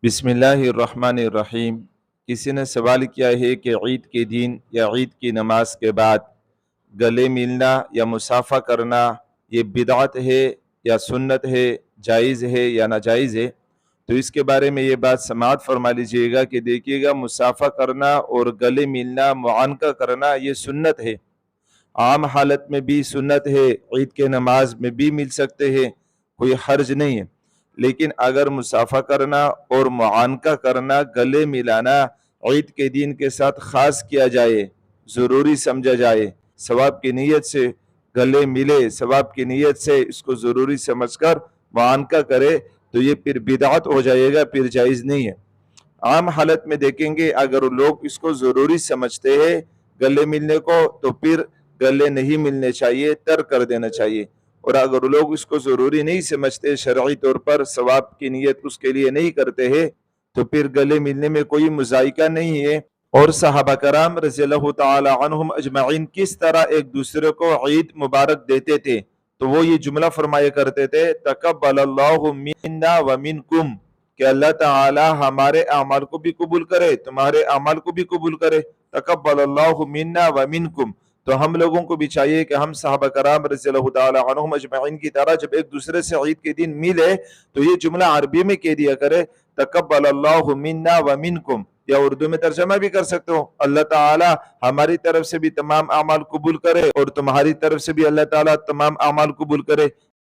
बिस्मिल्लाहिर्रहमानिर्रहीम। किसी ने सवाल किया है कि ईद के दिन या ईद की नमाज के बाद गले मिलना या मुसाफा करना ये बिदअत है या सुन्नत है, जायज़ है या नाजायज़ है। तो इसके बारे में ये बात समाअत फरमा लीजिएगा कि देखिएगा, मुसाफा करना और गले मिलना, मुआनका करना ये सुन्नत है। आम हालत में भी सुन्नत है, ईद के नमाज में भी मिल सकते हैं, कोई हर्ज नहीं है। लेकिन अगर मुसाफा करना और मुआनका करना, गले मिलाना ईद के दिन के साथ ख़ास किया जाए, ज़रूरी समझा जाए, सवाब की नीयत से गले मिले, सवाब की नीयत से इसको ज़रूरी समझकर मुआनका करे, तो ये फिर बिदअत हो जाएगा, फिर जायज़ नहीं है। आम हालत में देखेंगे, अगर लोग इसको ज़रूरी समझते हैं गले मिलने को, तो फिर गले नहीं मिलने चाहिए, तर्क कर देना चाहिए। और अगर लोग इसको ज़रूरी नहीं समझते, शरई तौर पर सवाब की नीयत उसके लिए नहीं करते हैं, तो फिर गले मिलने में कोई मुज़ायका नहीं है। और सहाबा कराम रज़ियल्लाहु ताला अन्हुम अजमईन किस तरह एक दूसरे को ईद मुबारक देते थे, तो वो ये जुमला फरमाया करते थे, तक़ब्बलल्लाहु मिन्ना व मिनकुम, कि अल्लाह ताला हमारे अमाल को भी कबूल करे, तुम्हारे अमाल को भी कबूल करे। तक़ब्बलल्लाहु मिन्ना व मिनकुम, तो हम लोगों को भी चाहिए कि हम सहाबा कराम रज़ियल्लाहु ताला अन्हुम अजमईन की तरह जब एक दूसरे से ईद के दिन मिले, तो ये जुमला अरबी में कह दिया करे, तक़ब्बलल्लाहु मिन्ना व मिनकुम, या उर्दू में तर्जमा भी कर सकते हो, अल्लाह ताला हमारी तरफ से भी तमाम अमाल कबूल करे और तुम्हारी तरफ से भी अल्लाह ताला तमाम अमाल कबूल करे।